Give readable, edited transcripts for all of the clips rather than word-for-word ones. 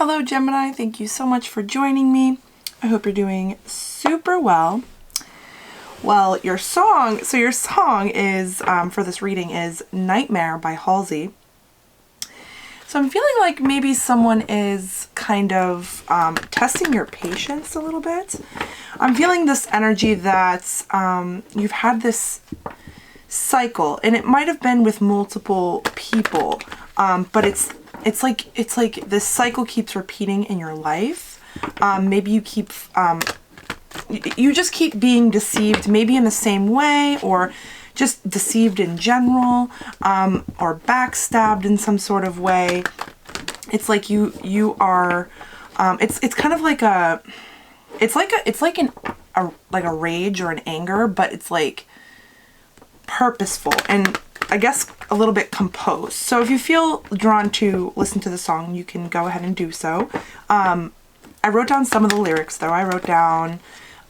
Hello Gemini, thank you so much for joining me. I hope you're doing super well. Well, your song is, for this reading, is Nightmare by Halsey. So I'm feeling like maybe someone is kind of testing your patience a little bit. I'm feeling this energy that you've had this cycle, and it might have been with multiple people, but it's like this cycle keeps repeating in your life. Maybe you just keep being deceived, maybe in the same way, or just deceived in general, or backstabbed in some sort of way. It's like you are, it's kind of like a rage or an anger, but it's like purposeful and I guess a little bit composed. So if you feel drawn to listen to the song, you can go ahead and do so. I wrote down some of the lyrics though. I wrote down,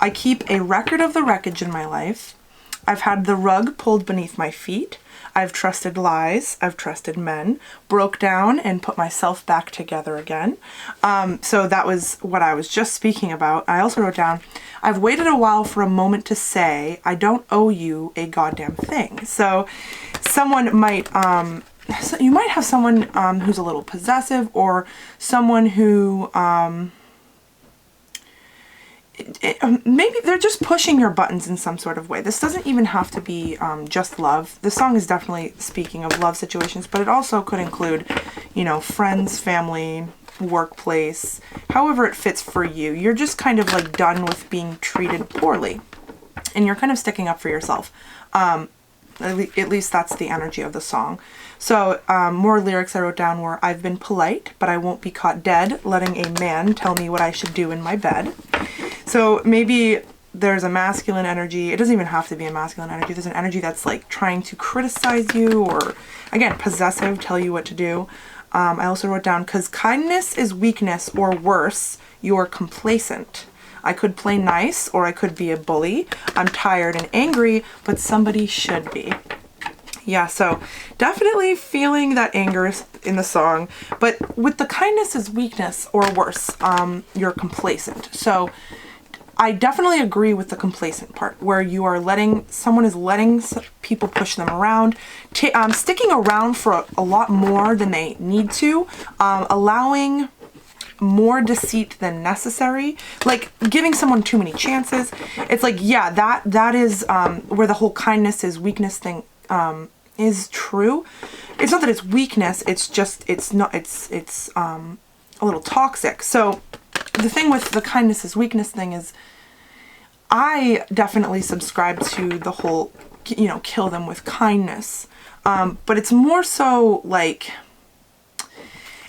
I keep a record of the wreckage in my life. I've had the rug pulled beneath my feet. I've trusted lies. I've trusted men. Broke down and put myself back together again. So that was what I was just speaking about. I also wrote down, I've waited a while for a moment to say, I don't owe you a goddamn thing. So someone might, you might have someone who's a little possessive, or someone who, maybe they're just pushing your buttons in some sort of way. This doesn't even have to be just love. The song is definitely speaking of love situations, but it also could include, you know, friends, family, workplace, however it fits for you. You're just kind of like done with being treated poorly, and you're kind of sticking up for yourself. At least that's the energy of the song. So more lyrics I wrote down were, I've been polite, but I won't be caught dead, letting a man tell me what I should do in my bed. So maybe there's a masculine energy. It doesn't even have to be a masculine energy. There's an energy that's like trying to criticize you, or again, possessive, tell you what to do. I also wrote down, because kindness is weakness, or worse, you're complacent. I could play nice, or I could be a bully. I'm tired and angry, but somebody should be. Yeah, so definitely feeling that anger in the song, but with the kindness is weakness, or worse, you're complacent. So I definitely agree with the complacent part, where you are someone is letting people push them around, sticking around for a lot more than they need to, allowing more deceit than necessary, like giving someone too many chances. It's like, yeah, that is where the whole kindness is weakness thing is true. It's not that it's weakness, it's just it's a little toxic. So the thing with the kindness is weakness thing is, I definitely subscribe to the whole, you know, kill them with kindness, but it's more so like,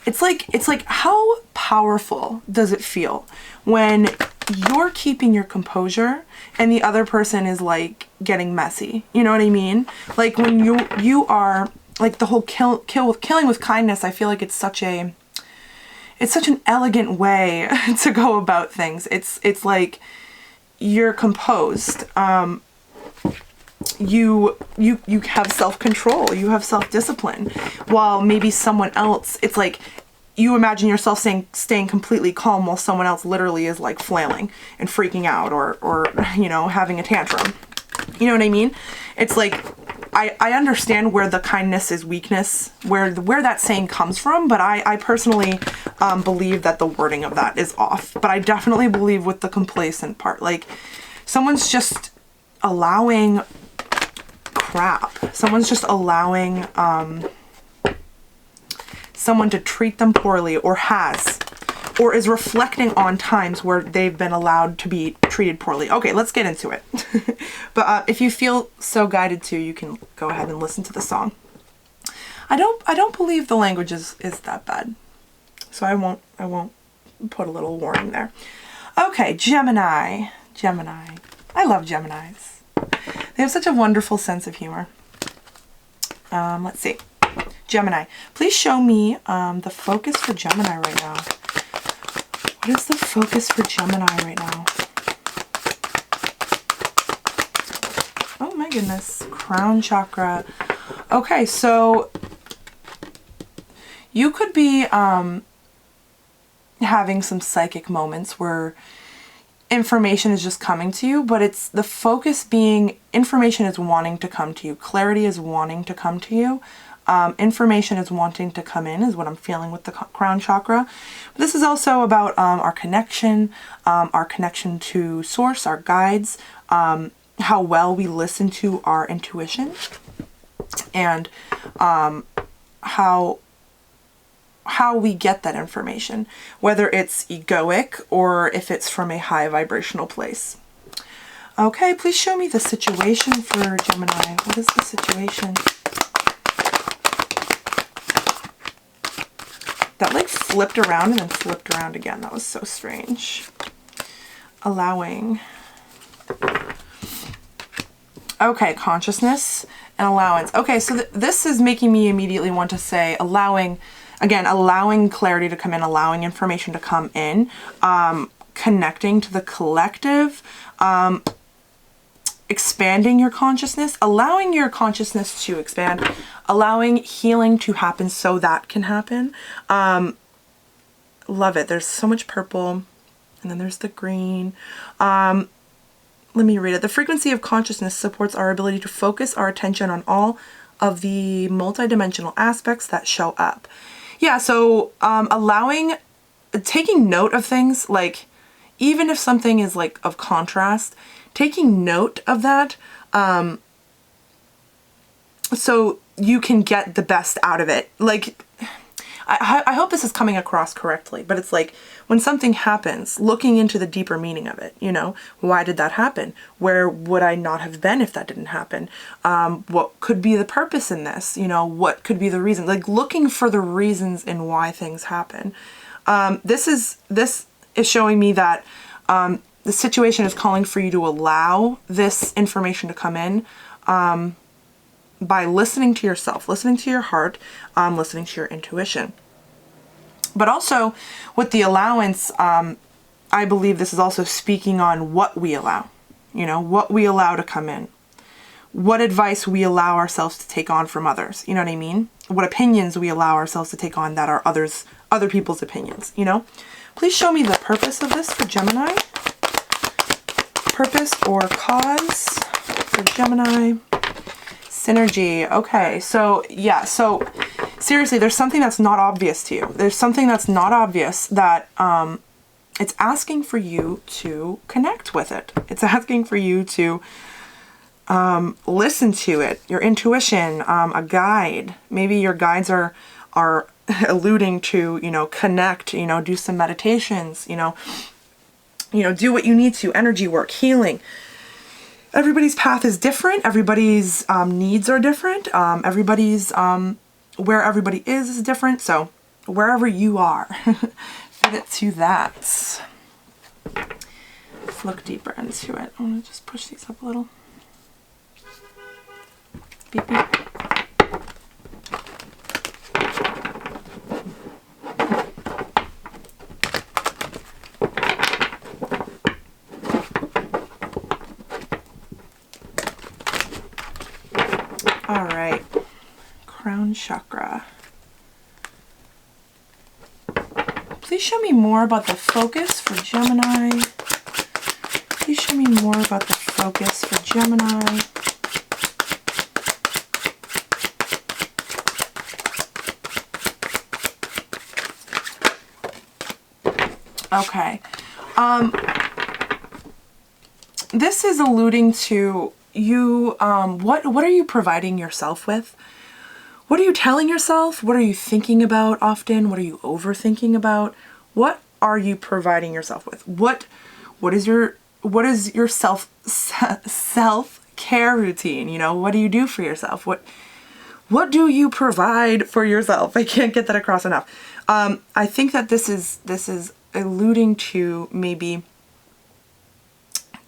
it's like how powerful does it feel when you're keeping your composure and the other person is like getting messy? You know what I mean? Like when you are like the whole killing with kindness. I feel like it's such an elegant way to go about things. It's like you're composed. You have self-control, you have self-discipline, while maybe someone else, it's like you imagine yourself staying completely calm while someone else literally is like flailing and freaking out, or you know, having a tantrum. You know what I mean? It's like I understand where the kindness is weakness, where that saying comes from, but I personally believe that the wording of that is off. But I definitely believe with the complacent part, like someone's just allowing crap. Someone's just allowing someone to treat them poorly, or is reflecting on times where they've been allowed to be treated poorly. Okay, let's get into it. But if you feel so guided to, you can go ahead and listen to the song. I don't believe the language is that bad, so I won't put a little warning there. Okay, Gemini. I love Geminis. They have such a wonderful sense of humor. Let's see. Gemini, please show me the focus for Gemini right now. What is the focus for Gemini right now? Oh my goodness. Crown chakra. Okay, so you could be having some psychic moments where information is just coming to you, but it's the focus being information is wanting to come to you. Clarity is wanting to come to you. Information is wanting to come in is what I'm feeling with the crown chakra. But this is also about our connection to source, our guides, how well we listen to our intuition, and how we get that information, whether it's egoic or if it's from a high vibrational place. Okay, please show me the situation for Gemini. What is the situation? That like flipped around and then flipped around again. That was so strange. Allowing. Okay, consciousness and allowance. Okay, so this is making me immediately want to say allowing, again, allowing clarity to come in, allowing information to come in, connecting to the collective, expanding your consciousness, allowing your consciousness to expand, allowing healing to happen so that can happen. Love it. There's so much purple, and then there's the green. Let me read it. The frequency of consciousness supports our ability to focus our attention on all of the multidimensional aspects that show up. Yeah, so taking note of things, like even if something is like of contrast, taking note of that so you can get the best out of it. Like, I hope this is coming across correctly, but it's like when something happens, looking into the deeper meaning of it, you know, why did that happen? Where would I not have been if that didn't happen? What could be the purpose in this? You know, what could be the reason? Like looking for the reasons in why things happen. This is showing me that the situation is calling for you to allow this information to come in by listening to yourself, listening to your heart, listening to your intuition. But also with the allowance, I believe this is also speaking on what we allow, you know, what we allow to come in, what advice we allow ourselves to take on from others. You know what I mean? What opinions we allow ourselves to take on that are other people's opinions, you know? Please show me the purpose of this for Gemini. Purpose or cause for Gemini. Synergy. Okay, so yeah, so seriously, there's something that's not obvious to you. There's something that's not obvious that it's asking for you to connect with it. It's asking for you to listen to it, your intuition, a guide. Maybe your guides are alluding to, you know, connect, you know, do some meditations, you know, do what you need to, energy work, healing. Everybody's path is different. Everybody's needs are different. Everybody's, where everybody is different. So wherever you are, fit it to that. Let's look deeper into it. I'm going to just push these up a little. Beep, beep. All right, crown chakra. Please show me more about the focus for Gemini. Please show me more about the focus for Gemini. Okay. This is alluding to you, what are you providing yourself with? What are you telling yourself? What are you thinking about often? What are you overthinking about? What are you providing yourself with? What is your self-care routine? You know, what do you do for yourself? What do you provide for yourself? I can't get that across enough. I think that this is alluding to maybe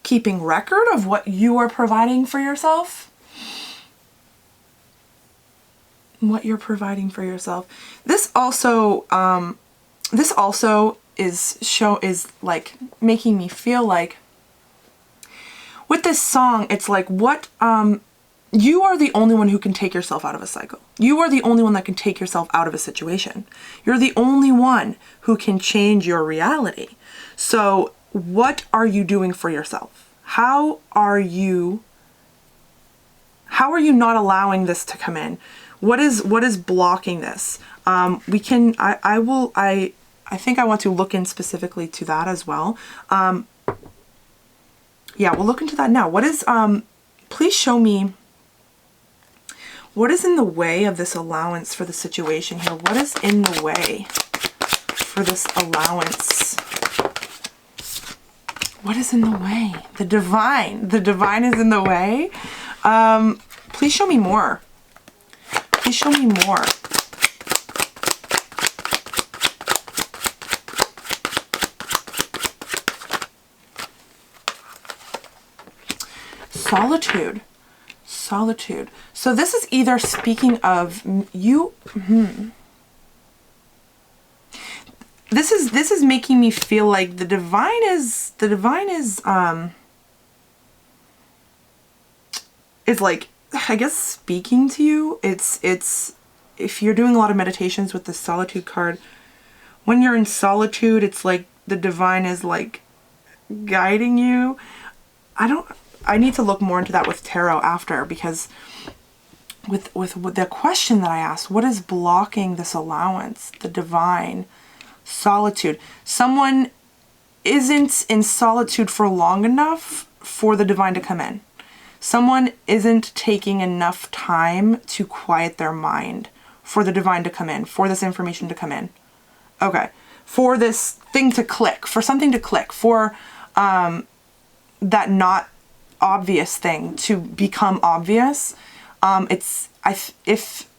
keeping record of what you are providing for yourself. What you're providing for yourself. This also is like making me feel like with this song, it's like what you are the only one who can take yourself out of a cycle. You are the only one that can take yourself out of a situation. You're the only one who can change your reality. So what are you doing for yourself? How are you not allowing this to come in? What is blocking this? I think I want to look in specifically to that as well. Yeah, we'll look into that now. What is, please show me, what is in the way of this allowance for the situation here? What is in the way for this allowance? What is in the way? The divine. The divine is in the way. Please show me more. Please show me more. Solitude. Solitude. So this is either speaking of you. This is making me feel like the divine is like, I guess, speaking to you. It's if you're doing a lot of meditations with the solitude card, when you're in solitude, it's like the divine is like guiding you. I need to look more into that with tarot after, because with the question that I asked, what is blocking this allowance? The divine, solitude. Someone isn't in solitude for long enough for the divine to come in. Someone isn't taking enough time to quiet their mind for the divine to come in, for this information to come in. Okay. For this thing to click, for something to click, for that not obvious thing to become obvious. If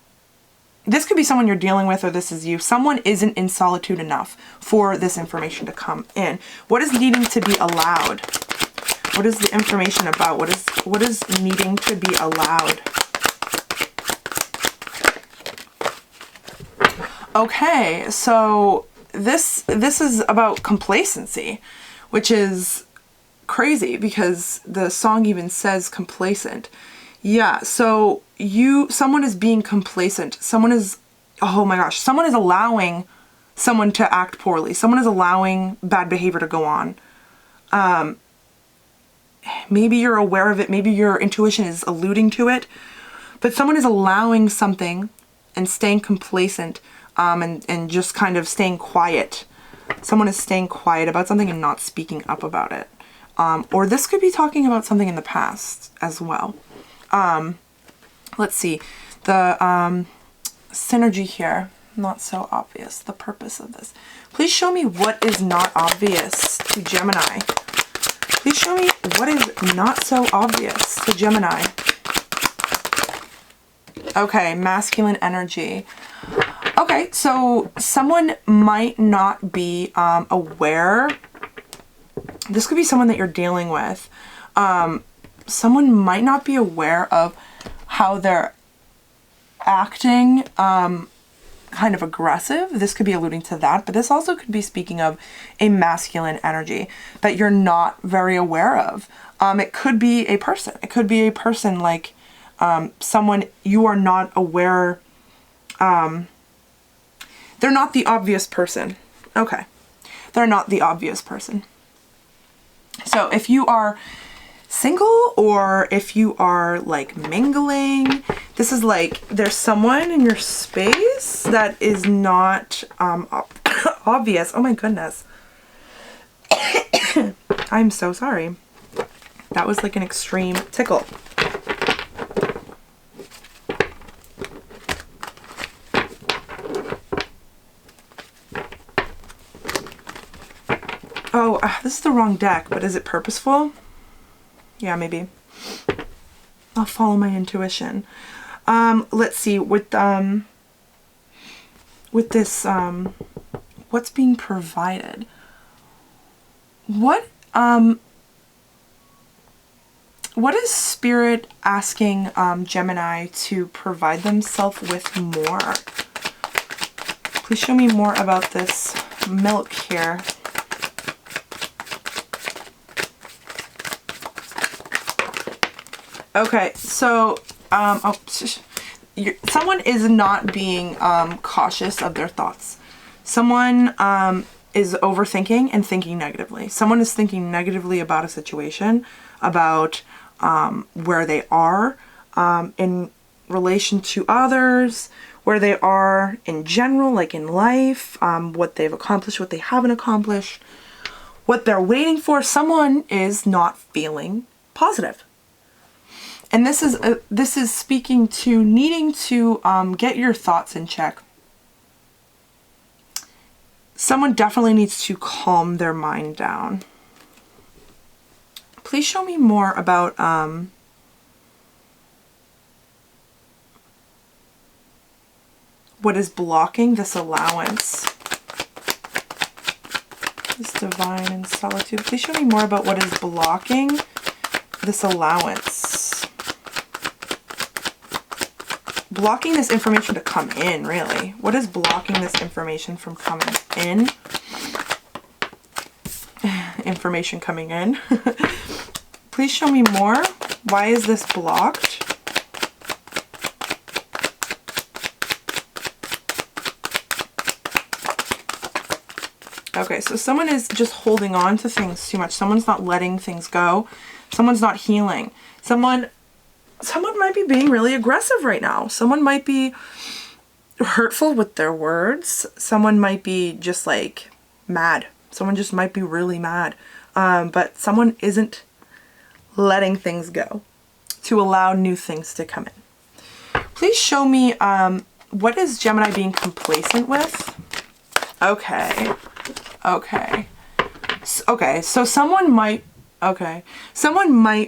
this could be someone you're dealing with, or this is you, someone isn't in solitude enough for this information to come in. What is needing to be allowed? What is the information about? What is needing to be allowed? Okay, so this is about complacency, which is crazy because the song even says complacent. Yeah, so someone is being complacent. Someone is, oh my gosh, someone is allowing someone to act poorly. Someone is allowing bad behavior to go on. Maybe you're aware of it. Maybe your intuition is alluding to it. But someone is allowing something and staying complacent, and just kind of staying quiet. Someone is staying quiet about something and not speaking up about it. Or this could be talking about something in the past as well. Let's see. The synergy here, not so obvious. The purpose of this. Please show me what is not obvious to Gemini. Please show me what is not so obvious to Gemini. Okay, masculine energy. Okay, so someone might not be aware. This could be someone that you're dealing with. Someone might not be aware of how they're acting kind of aggressive. This could be alluding to that, but this also could be speaking of a masculine energy that you're not very aware of. It could be a person. It could be a person like someone you are not aware. They're not the obvious person. Okay. They're not the obvious person. So if you are single or if you are like mingling, this is like there's someone in your space that is not obvious. Oh my goodness. I'm so sorry. That was like an extreme tickle. Oh, this is the wrong deck, but is it purposeful? Yeah, maybe. I'll follow my intuition. Let's see, with this, what's being provided? What is Spirit asking Gemini to provide themselves with more? Please show me more about this milk here. Okay, so Someone is not being cautious of their thoughts. Someone is overthinking and thinking negatively. Someone is thinking negatively about a situation, about where they are in relation to others, where they are in general, like in life, what they've accomplished, what they haven't accomplished, what they're waiting for. Someone is not feeling positive. And this is speaking to needing to get your thoughts in check. Someone definitely needs to calm their mind down. Please show me more about what is blocking this allowance. This divine and solitude. Please show me more about what is blocking this allowance. Blocking this information to come in, really. What is blocking this information from coming in? Information coming in. Please show me more. Why is this blocked? Okay, so someone is just holding on to things too much. Someone's not letting things go. Someone's not healing. Someone might be being really aggressive right now. Someone might be hurtful with their words. Someone might be just like mad. Someone just might be really mad. But someone isn't letting things go to allow new things to come in. Please show me what is Gemini being complacent with? Okay. Okay. Okay, so someone might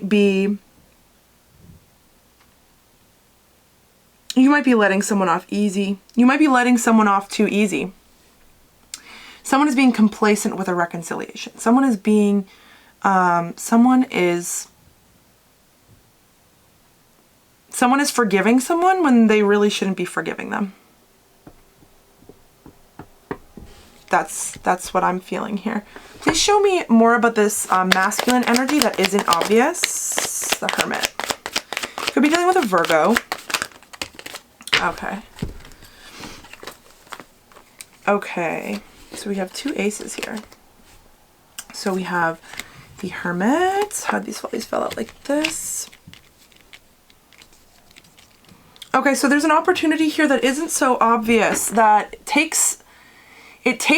be, you might be letting someone off easy. You might be letting someone off too easy. Someone is being complacent with a reconciliation. Someone is being, someone is forgiving someone when they really shouldn't be forgiving them. That's what I'm feeling here. Please show me more about this masculine energy that isn't obvious. The Hermit. Could be dealing with a Virgo. Okay. Okay. So we have two aces here. So we have the Hermit. How'd these fell out like this? Okay, so there's an opportunity here that isn't so obvious, that takes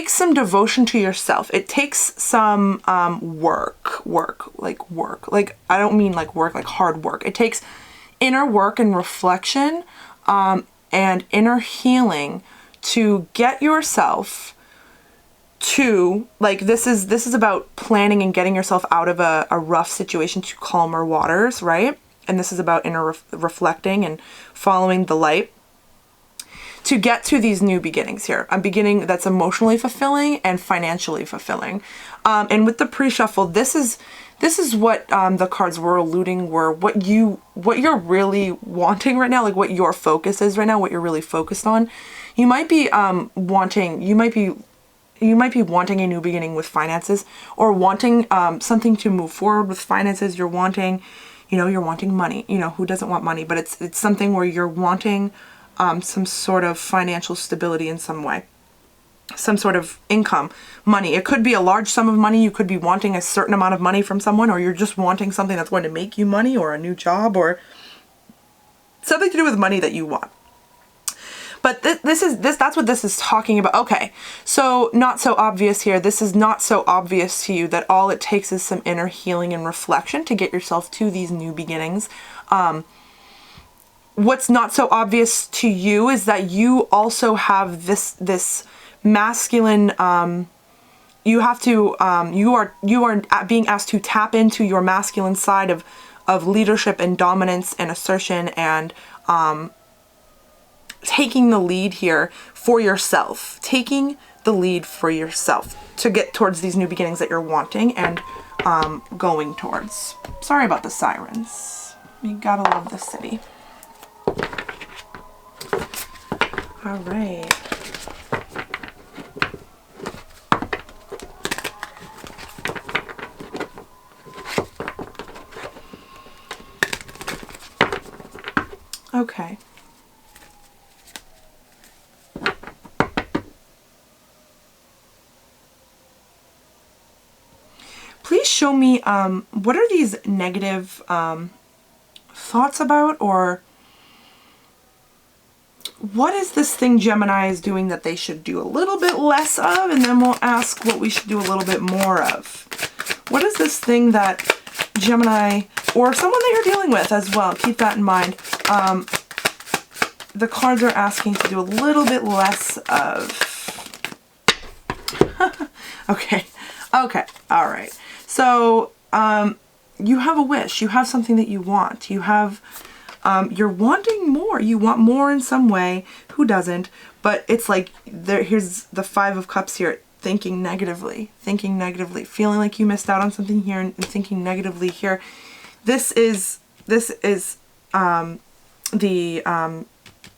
some devotion to yourself. It takes some work. Like, I don't mean like work, like hard work. It takes inner work and reflection and inner healing to get yourself to, like, this is about planning and getting yourself out of a rough situation to calmer waters, right? And this is about inner reflecting and following the light to get to these new beginnings here. A beginning that's emotionally fulfilling and financially fulfilling. And with the pre-shuffle, this is what the cards were alluding were what you're really wanting right now, like what your focus is right now, what you're really focused on. You might be wanting a new beginning with finances, or wanting something to move forward with finances. You're wanting money. Who doesn't want money? But it's something where you're wanting some sort of financial stability in some way, some sort of income, money. It could be a large sum of money. You could be wanting a certain amount of money from someone, or you're just wanting something that's going to make you money, or a new job, or something to do with money that you want. But that's what this is talking about. Okay, so not so obvious here. This is not so obvious to you that all it takes is some inner healing and reflection to get yourself to these new beginnings. What's not so obvious to you is that you also have this masculine, you are being asked to tap into your masculine side of leadership and dominance and assertion and taking the lead here for yourself, taking the lead for yourself to get towards these new beginnings that you're wanting and going towards. Sorry about the sirens. You gotta love the city. All right. Okay. Please show me, what are these negative thoughts about, or what is this thing Gemini is doing that they should do a little bit less of, and then we'll ask what we should do a little bit more of. What is this thing that Gemini, or someone that you're dealing with as well, keep that in mind, the cards are asking to do a little bit less of. Okay, all right. So, you have a wish, you have something that you want, you have, you're wanting more, you want more in some way, who doesn't, but it's like, here's the Five of Cups here, thinking negatively, feeling like you missed out on something here, and thinking negatively here. This is the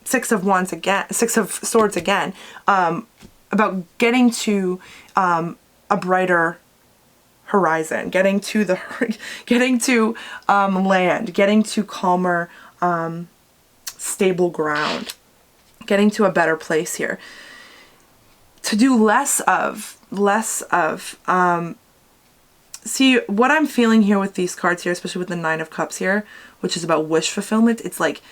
Six of Wands again, Six of Swords again, about getting to a brighter horizon, getting to land, getting to calmer, stable ground, getting to a better place here. To do less of, see, what I'm feeling here with these cards here, especially with the Nine of Cups here, which is about wish fulfillment, it's like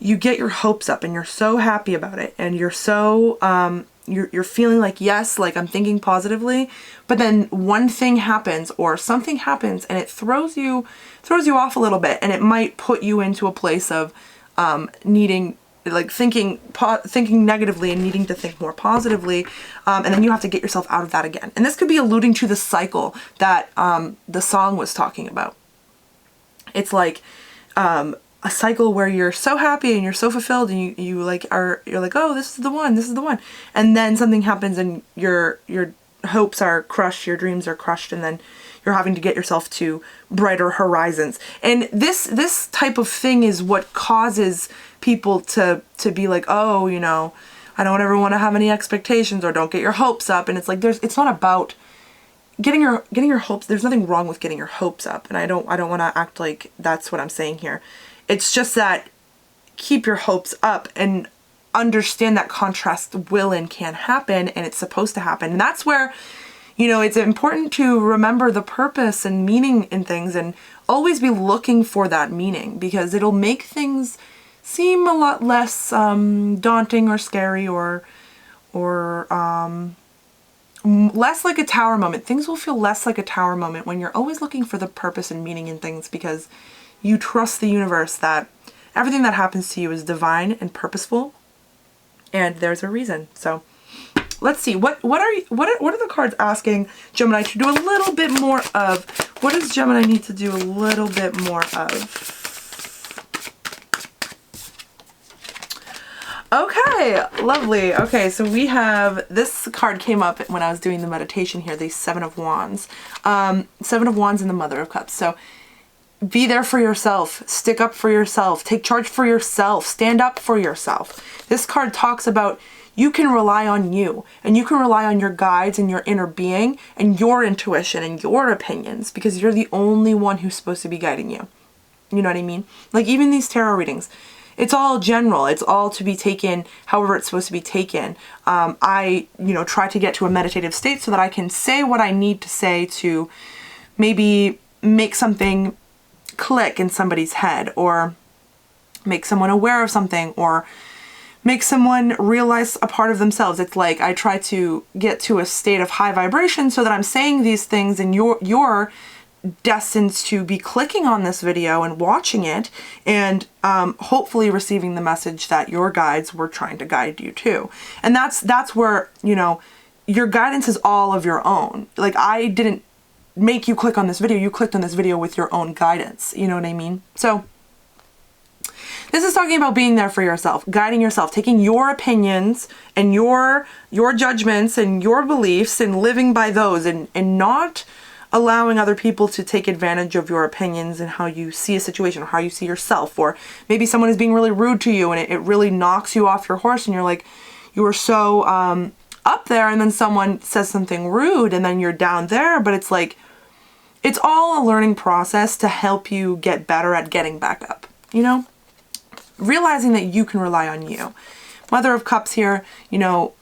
you get your hopes up and you're so happy about it, and you're so, you're feeling like, yes, like I'm thinking positively, but then one thing happens or something happens and it throws you off a little bit, and it might put you into a place of needing, like thinking negatively and needing to think more positively, and then you have to get yourself out of that again. And this could be alluding to the cycle that the song was talking about. It's like a cycle where you're so happy and you're so fulfilled, and you're like, oh, this is the one, and then something happens and your hopes are crushed, your dreams are crushed, and then you're having to get yourself to brighter horizons. And this type of thing is what causes people to be like, oh, you know, I don't ever want to have any expectations, or don't get your hopes up. And it's like, it's not about getting your hopes. There's nothing wrong with getting your hopes up, and I don't want to act like that's what I'm saying here. It's just that keep your hopes up and understand that contrast will and can happen, and it's supposed to happen. And that's where, you know, it's important to remember the purpose and meaning in things, and always be looking for that meaning, because it'll make things seem a lot less daunting or scary, or less like a tower moment. Things will feel less like a tower moment when you're always looking for the purpose and meaning in things, because you trust the universe that everything that happens to you is divine and purposeful, and there's a reason. So let's see, what are the cards asking Gemini to do a little bit more of? What does Gemini need to do a little bit more of? Okay, lovely. Okay, so we have, this card came up when I was doing the meditation here, the Seven of Wands. Seven of Wands and the Mother of Cups. So be there for yourself, stick up for yourself, take charge for yourself, stand up for yourself. This card talks about you can rely on you, and you can rely on your guides and your inner being and your intuition and your opinions, because you're the only one who's supposed to be guiding you. You know what I mean? Like even these tarot readings, it's all general. It's all to be taken however it's supposed to be taken. I, you know, try to get to a meditative state so that I can say what I need to say to maybe make something click in somebody's head, or make someone aware of something, or make someone realize a part of themselves. It's like I try to get to a state of high vibration so that I'm saying these things, and you're destined to be clicking on this video and watching it, and hopefully receiving the message that your guides were trying to guide you to. And that's where, you know, your guidance is all of your own. Like I didn't make you click on this video, you clicked on this video with your own guidance. You know what I mean? So this is talking about being there for yourself, guiding yourself, taking your opinions and your judgments and your beliefs and living by those, and not allowing other people to take advantage of your opinions and how you see a situation, or how you see yourself. Or maybe someone is being really rude to you and it really knocks you off your horse, and you're like, you were so up there, and then someone says something rude and then you're down there. But it's like, it's all a learning process to help you get better at getting back up, you know? realizing that you can rely on you. Mother of Cups here, you know,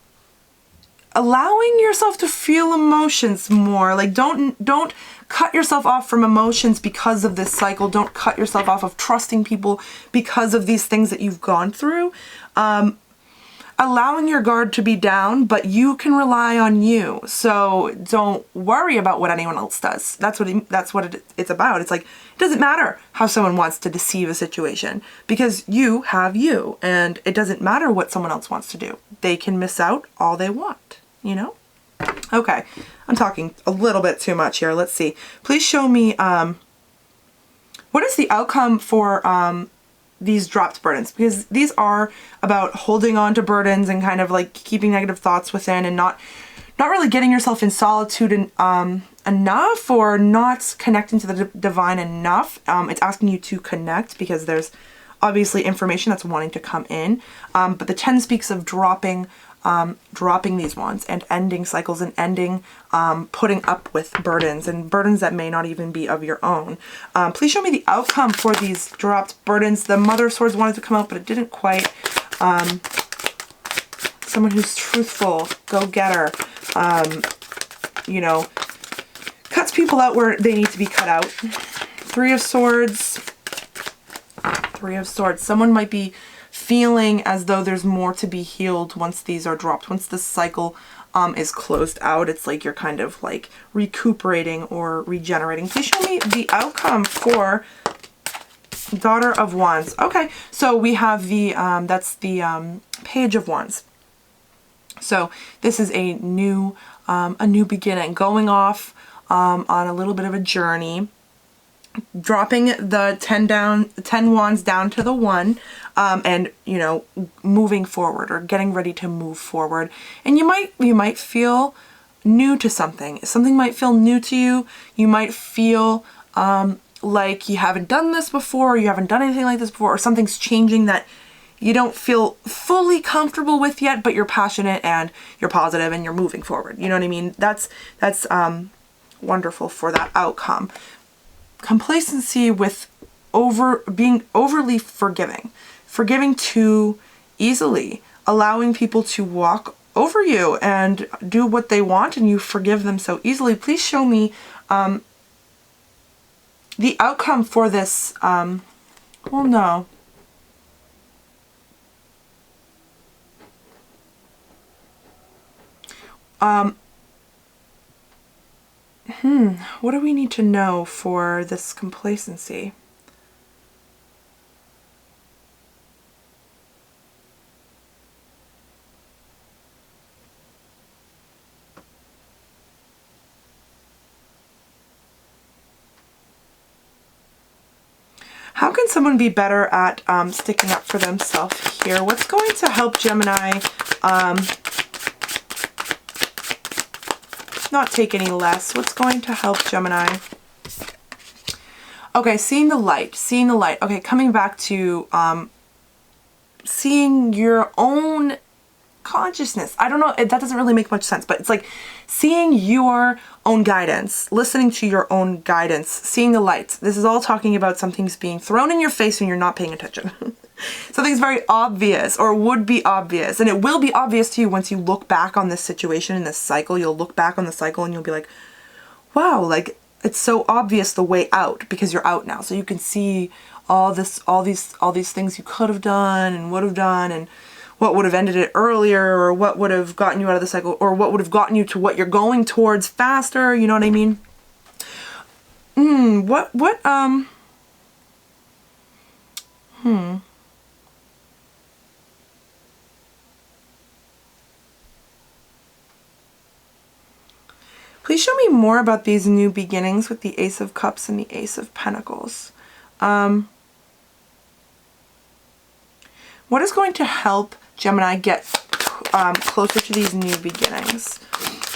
allowing yourself to feel emotions more. Like don't cut yourself off from emotions because of this cycle. Don't cut yourself off of trusting people because of these things that you've gone through. Allowing your guard to be down, but you can rely on you. So don't worry about what anyone else does. That's what it's about. It's like, it doesn't matter how someone wants to deceive a situation, because you have you, and it doesn't matter what someone else wants to do. They can miss out all they want, you know? Okay, I'm talking a little bit too much here. Let's see. Please show me, what is the outcome for, these dropped burdens, because these are about holding on to burdens and kind of like keeping negative thoughts within, and not really getting yourself in solitude and enough, or not connecting to the divine enough. It's asking you to connect, because there's obviously information that's wanting to come in. But the 10 speaks of dropping these wands and ending cycles, and ending putting up with burdens, and burdens that may not even be of your own. Please show me the outcome for these dropped burdens. The Mother of Swords wanted to come out, but it didn't quite. Someone who's truthful, go-getter, you know, cuts people out where they need to be cut out. Three of Swords. Someone might be feeling as though there's more to be healed once these are dropped. Once the cycle is closed out, it's like you're kind of like recuperating or regenerating. Please show me the outcome for Daughter of Wands. Okay, so we have the that's the Page of Wands. So this is a new beginning, going off on a little bit of a journey, dropping the 10 wands down to the 1, and, you know, moving forward, or getting ready to move forward. And you might feel new to something. Something might feel new to you. You might feel like you haven't done this before, or you haven't done anything like this before, or something's changing that you don't feel fully comfortable with yet, but you're passionate and you're positive and you're moving forward. You know what I mean? That's wonderful for that outcome. Complacency with being overly forgiving too easily, allowing people to walk over you and do what they want, and you forgive them so easily. Please show me the outcome for this. Well, no. What do we need to know for this complacency? How can someone be better at sticking up for themselves here? What's going to help Gemini not take any less? What's going to help Gemini? Okay, seeing the light. Okay, coming back to seeing your own consciousness. I don't know, that doesn't really make much sense, but it's like seeing your own guidance, listening to your own guidance, seeing the light. This is all talking about something's being thrown in your face when you're not paying attention. Something's very obvious, or would be obvious, and it will be obvious to you once you look back on this situation in this cycle. You'll look back on the cycle and you'll be like, wow, like it's so obvious the way out, because you're out now. So you can see all these things you could have done and would have done, and what would have ended it earlier, or what would have gotten you out of the cycle, or what would have gotten you to what you're going towards faster. You know what I mean? Please show me more about these new beginnings with the Ace of Cups and the Ace of Pentacles. What is going to help Gemini get closer to these new beginnings?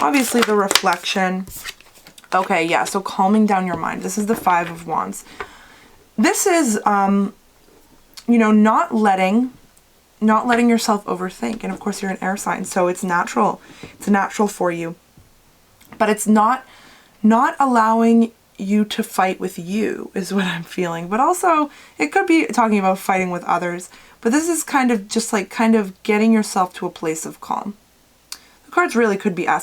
Obviously the reflection. Okay, yeah, so calming down your mind. This is the 5 of Wands. This is, you know, not letting yourself overthink. And of course you're an air sign, so it's natural. It's natural for you. But it's not allowing you to fight with you is what I'm feeling. But also, it could be talking about fighting with others. But this is kind of just like kind of getting yourself to a place of calm. The cards really could be asking